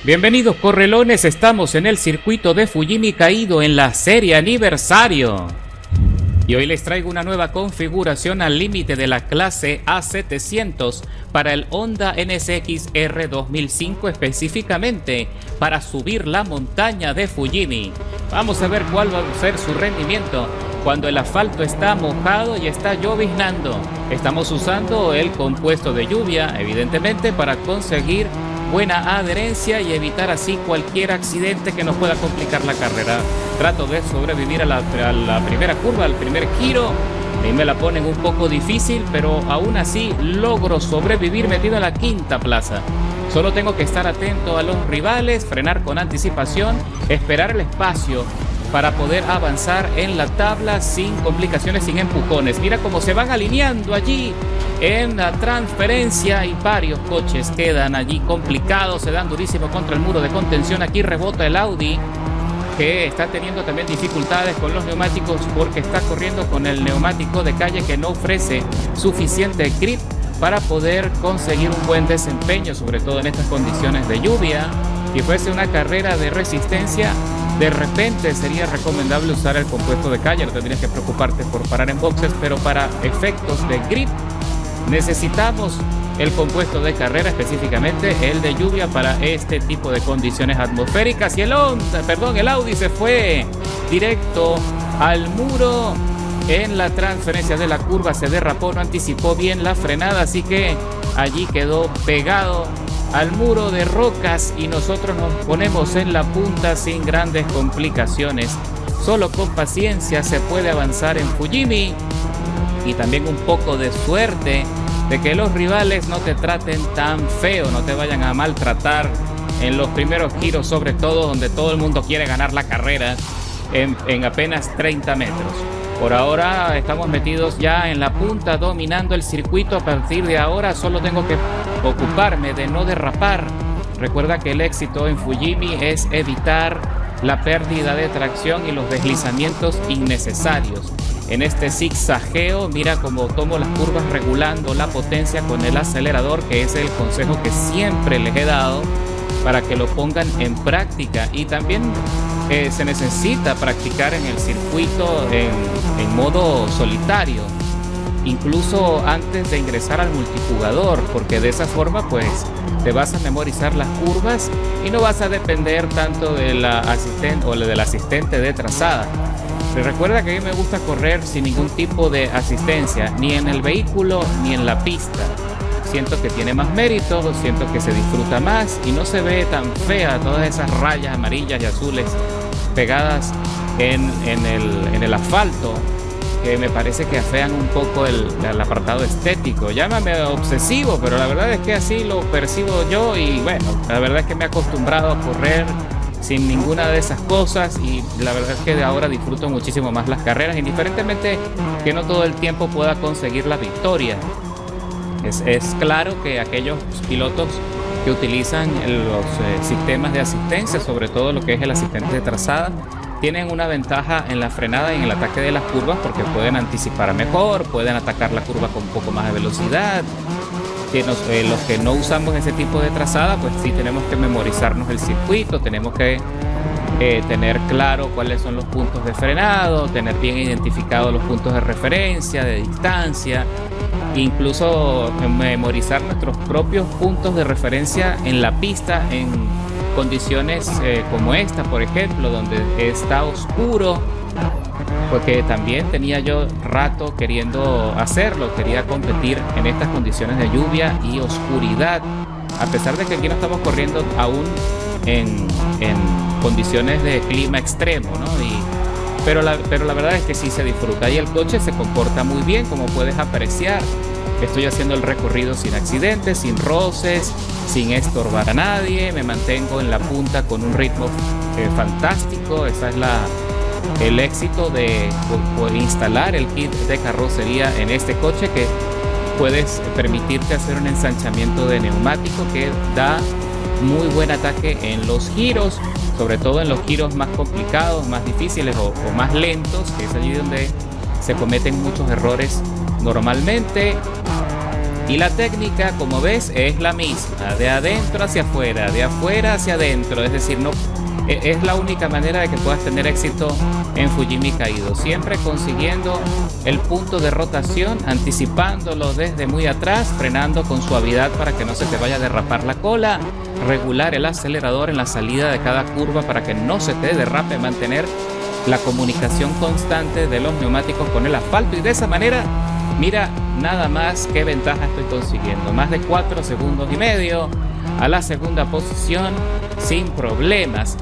Bienvenidos correlones, estamos en el circuito de Fujimi Kaido en la serie aniversario. Y hoy les traigo una nueva configuración al límite de la clase A700 para el Honda NSX R 2005, específicamente para subir la montaña de Fujimi. Vamos a ver cuál va a ser su rendimiento cuando el asfalto está mojado y está lloviznando. Estamos usando el compuesto de lluvia, evidentemente, para conseguir buena adherencia y evitar así cualquier accidente que nos pueda complicar la carrera. Trato de sobrevivir a la primera curva, al primer giro. Y me la ponen un poco difícil, pero aún así logro sobrevivir metido en la quinta plaza. Solo tengo que estar atento a los rivales, frenar con anticipación, esperar el espacio para poder avanzar en la tabla sin complicaciones, sin empujones. Mira cómo se van alineando allí en la transferencia y varios coches quedan allí complicados, se dan durísimo contra el muro de contención. Aquí rebota el Audi, que está teniendo también dificultades con los neumáticos porque está corriendo con el neumático de calle que no ofrece suficiente grip para poder conseguir un buen desempeño, sobre todo en estas condiciones de lluvia. Si fuese una carrera de resistencia, de repente sería recomendable usar el compuesto de calle, no tendrías que preocuparte por parar en boxes, pero para efectos de grip necesitamos el compuesto de carrera, específicamente el de lluvia para este tipo de condiciones atmosféricas. Y el Audi se fue directo al muro en la transferencia de la curva, se derrapó, no anticipó bien la frenada, así que allí quedó pegado al muro de rocas y nosotros nos ponemos en la punta sin grandes complicaciones. Solo con paciencia se puede avanzar en Fujimi y también un poco de suerte de que los rivales no te traten tan feo, no te vayan a maltratar en los primeros giros, sobre todo donde todo el mundo quiere ganar la carrera en apenas 30 metros. Por ahora estamos metidos ya en la punta, dominando el circuito. A partir de ahora solo tengo que ocuparme de no derrapar. Recuerda que el éxito en Fujimi es evitar la pérdida de tracción y los deslizamientos innecesarios. En este zigzagueo, mira cómo tomo las curvas regulando la potencia con el acelerador, que es el consejo que siempre les he dado para que lo pongan en práctica. Y también se necesita practicar en el circuito en modo solitario, incluso antes de ingresar al multijugador, porque de esa forma pues te vas a memorizar las curvas y no vas a depender tanto de la asistente o del asistente de trazada. Pero recuerda que a mí me gusta correr sin ningún tipo de asistencia, ni en el vehículo ni en la pista. Siento que tiene más mérito, siento que se disfruta más y no se ve tan fea todas esas rayas amarillas y azules pegadas en el asfalto, que me parece que afean un poco el apartado estético. Llámame obsesivo, pero la verdad es que así lo percibo yo y bueno, la verdad es que me he acostumbrado a correr sin ninguna de esas cosas y la verdad es que de ahora disfruto muchísimo más las carreras, indiferentemente que no todo el tiempo pueda conseguir la victoria. Es claro que aquellos pilotos que utilizan los sistemas de asistencia, sobre todo lo que es el asistente de trazada, tienen una ventaja en la frenada y en el ataque de las curvas porque pueden anticipar mejor, pueden atacar la curva con un poco más de velocidad. Los que no usamos ese tipo de trazada, pues sí tenemos que memorizarnos el circuito, tenemos que tener claro cuáles son los puntos de frenado, tener bien identificados los puntos de referencia, de distancia, incluso memorizar nuestros propios puntos de referencia en la pista en condiciones como esta, por ejemplo, donde está oscuro, porque también tenía yo rato queriendo hacerlo, quería competir en estas condiciones de lluvia y oscuridad, a pesar de que aquí no estamos corriendo aún en condiciones de clima extremo, ¿no? Pero la verdad es que sí se disfruta y el coche se comporta muy bien, como puedes apreciar. Estoy haciendo el recorrido sin accidentes, sin roces, sin estorbar a nadie, me mantengo en la punta con un ritmo fantástico. Esa es el éxito de instalar el kit de carrocería en este coche, que puedes permitirte hacer un ensanchamiento de neumático que da muy buen ataque en los giros, sobre todo en los giros más complicados, más difíciles o más lentos, que es allí donde se cometen muchos errores normalmente. Y la técnica, como ves, es la misma, de adentro hacia afuera, de afuera hacia adentro, es decir, no es la única manera de que puedas tener éxito en Fujimi Kaido, siempre consiguiendo el punto de rotación, anticipándolo desde muy atrás, frenando con suavidad para que no se te vaya a derrapar la cola, regular el acelerador en la salida de cada curva para que no se te derrape, mantener la comunicación constante de los neumáticos con el asfalto, y de esa manera, mira nada más qué ventaja estoy consiguiendo, más de 4 segundos y medio a la segunda posición sin problemas,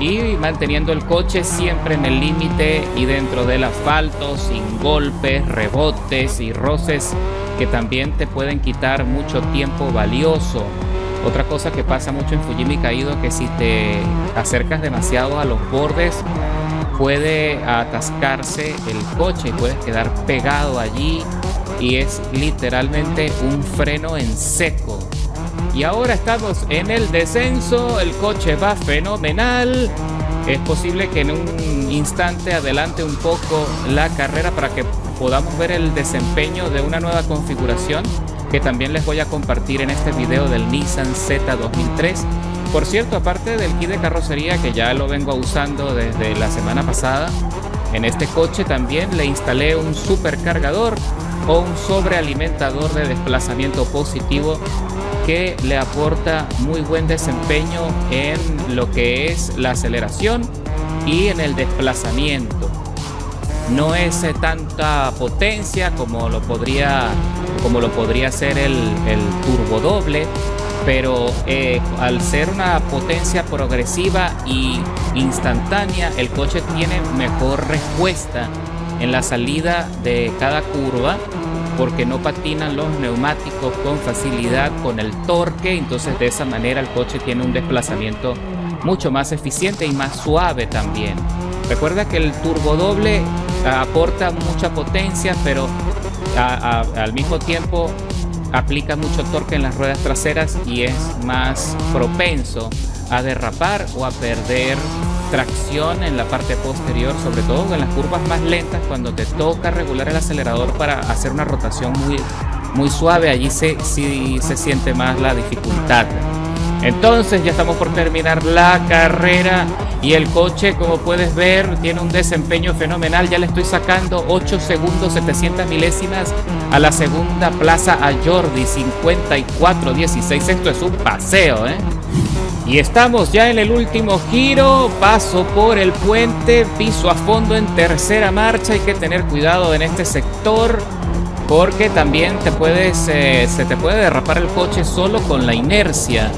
y manteniendo el coche siempre en el límite y dentro del asfalto, sin golpes, rebotes y roces que también te pueden quitar mucho tiempo valioso. Otra cosa que pasa mucho en Fujimi Kaido, que si te acercas demasiado a los bordes puede atascarse el coche y puedes quedar pegado allí, y es literalmente un freno en seco. Y ahora estamos en el descenso, el coche va fenomenal. Es posible que en un instante adelante un poco la carrera para que podamos ver el desempeño de una nueva configuración que también les voy a compartir en este video del Nissan Z 2003. Por cierto, aparte del kit de carrocería, que ya lo vengo usando desde la semana pasada, en este coche también le instalé un supercargador o un sobrealimentador de desplazamiento positivo que le aporta muy buen desempeño en lo que es la aceleración y en el desplazamiento. No es tanta potencia como lo podría ser el turbo doble, pero al ser una potencia progresiva y instantánea, el coche tiene mejor respuesta en la salida de cada curva, porque no patinan los neumáticos con facilidad con el torque. Entonces de esa manera el coche tiene un desplazamiento mucho más eficiente y más suave también. Recuerda que el turbo doble aporta mucha potencia, pero al mismo tiempo aplica mucho torque en las ruedas traseras y es más propenso a derrapar o a perder tracción en la parte posterior, sobre todo en las curvas más lentas, cuando te toca regular el acelerador para hacer una rotación muy suave. Allí sí se siente más la dificultad. Entonces ya estamos por terminar la carrera y el coche, como puedes ver, tiene un desempeño fenomenal. Ya le estoy sacando 8 segundos 700 milésimas a la segunda plaza, a Jordi 54-16. Esto es un paseo, Y estamos ya en el último giro. Paso por el puente, piso a fondo en tercera marcha. Hay que tener cuidado en este sector, porque también se te puede derrapar el coche solo con la inercia.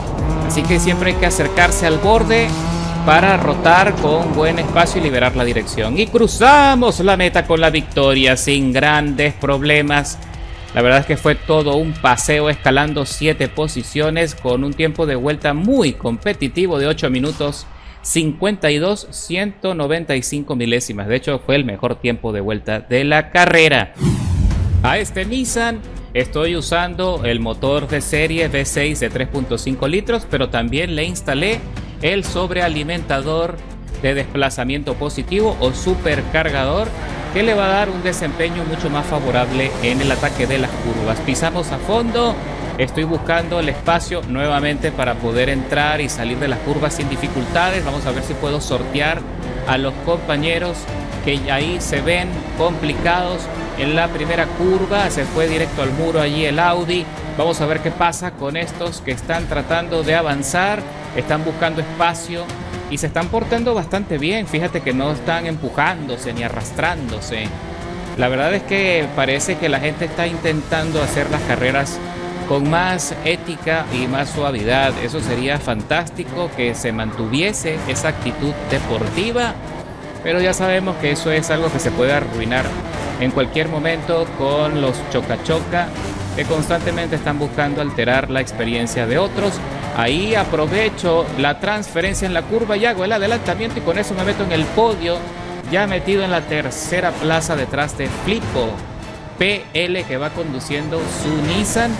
Así que siempre hay que acercarse al borde para rotar con buen espacio y liberar la dirección. Y cruzamos la meta con la victoria sin grandes problemas. La verdad es que fue todo un paseo, escalando 7 posiciones con un tiempo de vuelta muy competitivo de 8 minutos 52 195 milésimas. De hecho, fue el mejor tiempo de vuelta de la carrera. A este Nissan estoy usando el motor de serie V6 de 3.5 litros, pero también le instalé el sobrealimentador de desplazamiento positivo o supercargador, que le va a dar un desempeño mucho más favorable en el ataque de las curvas. Pisamos a fondo, estoy buscando el espacio nuevamente para poder entrar y salir de las curvas sin dificultades. Vamos a ver si puedo sortear a los compañeros que ahí se ven complicados. En la primera curva se fue directo al muro allí el Audi. Vamos a ver qué pasa con estos que están tratando de avanzar, están buscando espacio y se están portando bastante bien. Fíjate que no están empujándose ni arrastrándose. La verdad es que parece que la gente está intentando hacer las carreras con más ética y más suavidad. Eso sería fantástico, que se mantuviese esa actitud deportiva, pero ya sabemos que eso es algo que se puede arruinar en cualquier momento con los choca-choca que constantemente están buscando alterar la experiencia de otros. Ahí aprovecho la transferencia en la curva y hago el adelantamiento, y con eso me meto en el podio, ya metido en la tercera plaza detrás de Flippo PL, que va conduciendo su Nissan,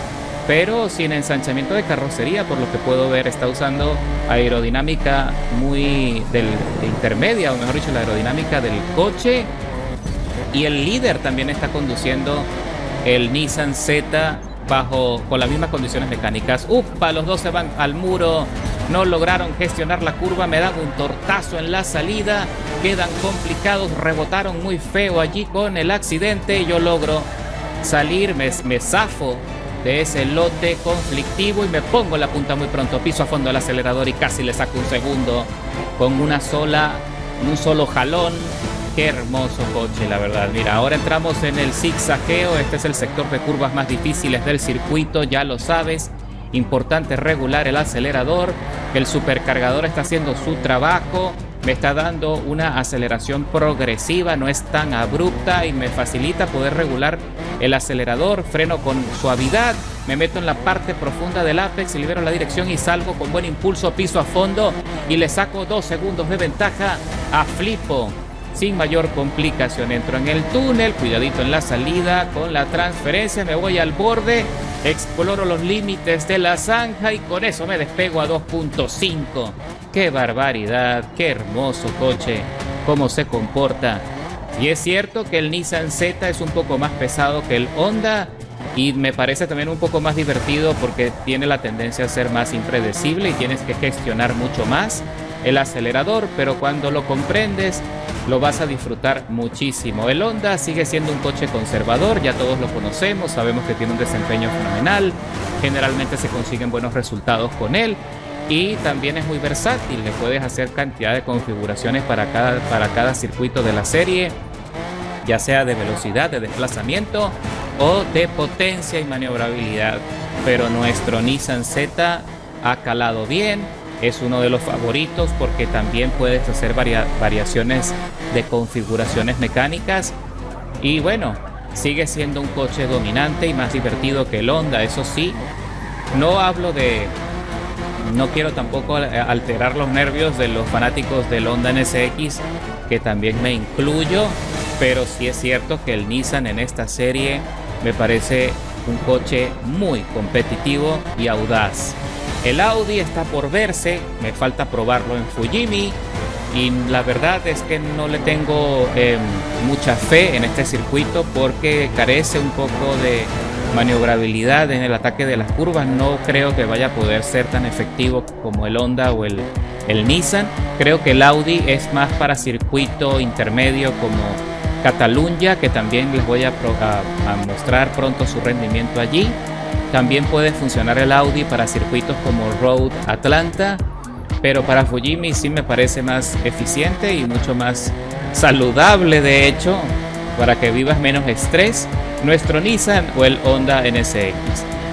pero sin ensanchamiento de carrocería. Por lo que puedo ver, está usando aerodinámica muy intermedia, o mejor dicho, la aerodinámica del coche. Y el líder también está conduciendo el Nissan Z con las mismas condiciones mecánicas. ¡Upa! Los dos se van al muro. No lograron gestionar la curva, me dan un tortazo en la salida, quedan complicados, rebotaron muy feo allí con el accidente. Yo logro salir, me zafo de ese lote conflictivo y me pongo la punta muy pronto, piso a fondo el acelerador y casi le saco un segundo con un solo jalón. Qué hermoso coche, la verdad. Mira, ahora entramos en el zigzagueo. Este es el sector de curvas más difíciles del circuito, ya lo sabes. Importante regular el acelerador. El supercargador está haciendo su trabajo. Me está dando una aceleración progresiva, no es tan abrupta y me facilita poder regular el acelerador. Freno con suavidad. Me meto en la parte profunda del apex, libero la dirección y salgo con buen impulso, piso a fondo y le saco 2 segundos de ventaja a Flipo. Sin mayor complicación entro en el túnel, cuidadito en la salida con la transferencia, me voy al borde, exploro los límites de la zanja y con eso me despego a 2.5. ¡Qué barbaridad! ¡Qué hermoso coche! ¿Cómo se comporta? Y es cierto que el Nissan Z es un poco más pesado que el Honda y me parece también un poco más divertido porque tiene la tendencia a ser más impredecible y tienes que gestionar mucho más el acelerador, pero cuando lo comprendes lo vas a disfrutar muchísimo. El Honda sigue siendo un coche conservador, ya todos lo conocemos, sabemos que tiene un desempeño fenomenal, generalmente se consiguen buenos resultados con él y también es muy versátil, le puedes hacer cantidad de configuraciones para cada circuito de la serie, ya sea de velocidad, de desplazamiento o de potencia y maniobrabilidad, pero nuestro Nissan Z ha calado bien. Es uno de los favoritos porque también puedes hacer variaciones de configuraciones mecánicas y bueno, sigue siendo un coche dominante y más divertido que el Honda. Eso sí, no quiero tampoco alterar los nervios de los fanáticos del Honda NSX, que también me incluyo, pero sí es cierto que el Nissan en esta serie me parece un coche muy competitivo y audaz. El Audi está por verse, me falta probarlo en Fujimi y la verdad es que no le tengo mucha fe en este circuito porque carece un poco de maniobrabilidad en el ataque de las curvas. No creo que vaya a poder ser tan efectivo como el Honda o el Nissan. Creo que el Audi es más para circuito intermedio como Catalunya, que también les voy a mostrar pronto su rendimiento allí. También puede funcionar el Audi para circuitos como Road Atlanta, pero para Fujimi sí me parece más eficiente y mucho más saludable, de hecho, para que vivas menos estrés, nuestro Nissan o el Honda NSX.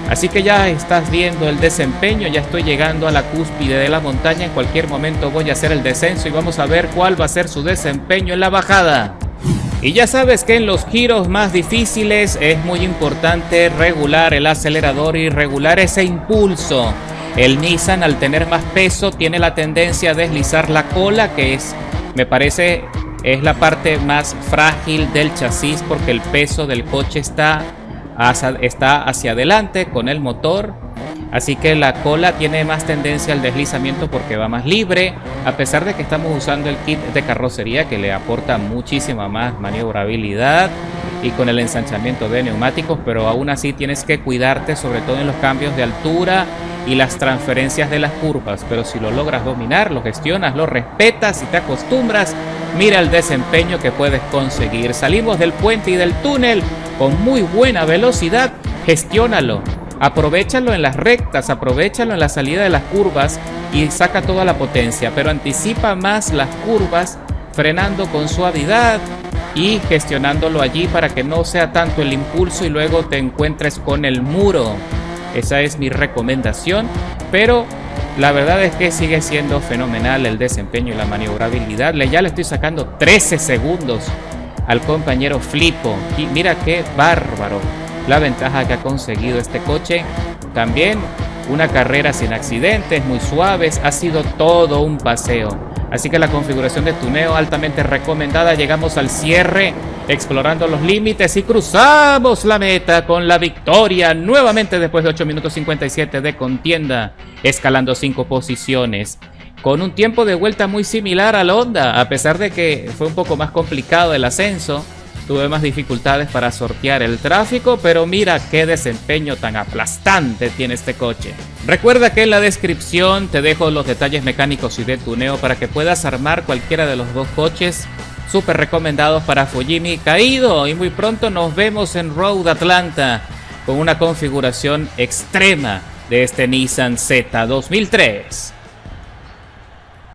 Así que ya estás viendo el desempeño, ya estoy llegando a la cúspide de la montaña, en cualquier momento voy a hacer el descenso y vamos a ver cuál va a ser su desempeño en la bajada. Y ya sabes que en los giros más difíciles es muy importante regular el acelerador y regular ese impulso. El Nissan, al tener más peso, tiene la tendencia a deslizar la cola, que me parece, es la parte más frágil del chasis porque el peso del coche está hacia adelante con el motor. Así que la cola tiene más tendencia al deslizamiento porque va más libre, a pesar de que estamos usando el kit de carrocería que le aporta muchísima más maniobrabilidad y con el ensanchamiento de neumáticos, pero aún así tienes que cuidarte, sobre todo en los cambios de altura y las transferencias de las curvas. Pero si lo logras dominar, lo gestionas, lo respetas y te acostumbras, mira el desempeño que puedes conseguir. Salimos del puente y del túnel con muy buena velocidad, gestiónalo. Aprovéchalo en las rectas, aprovéchalo en la salida de las curvas y saca toda la potencia, pero anticipa más las curvas frenando con suavidad y gestionándolo allí para que no sea tanto el impulso y luego te encuentres con el muro. Esa es mi recomendación, pero la verdad es que sigue siendo fenomenal el desempeño y la maniobrabilidad. Ya le estoy sacando 13 segundos al compañero Flipo y mira qué bárbaro la ventaja que ha conseguido este coche. También una carrera sin accidentes, muy suaves, ha sido todo un paseo. Así que la configuración de tuneo altamente recomendada. Llegamos al cierre, explorando los límites y cruzamos la meta con la victoria nuevamente después de 8 minutos 57 de contienda, escalando 5 posiciones. Con un tiempo de vuelta muy similar al Honda, a pesar de que fue un poco más complicado el ascenso. Tuve más dificultades para sortear el tráfico, pero mira qué desempeño tan aplastante tiene este coche. Recuerda que en la descripción te dejo los detalles mecánicos y de tuneo para que puedas armar cualquiera de los dos coches súper recomendados para Fujimi Kaido. Y muy pronto nos vemos en Road Atlanta con una configuración extrema de este Nissan Z 2003.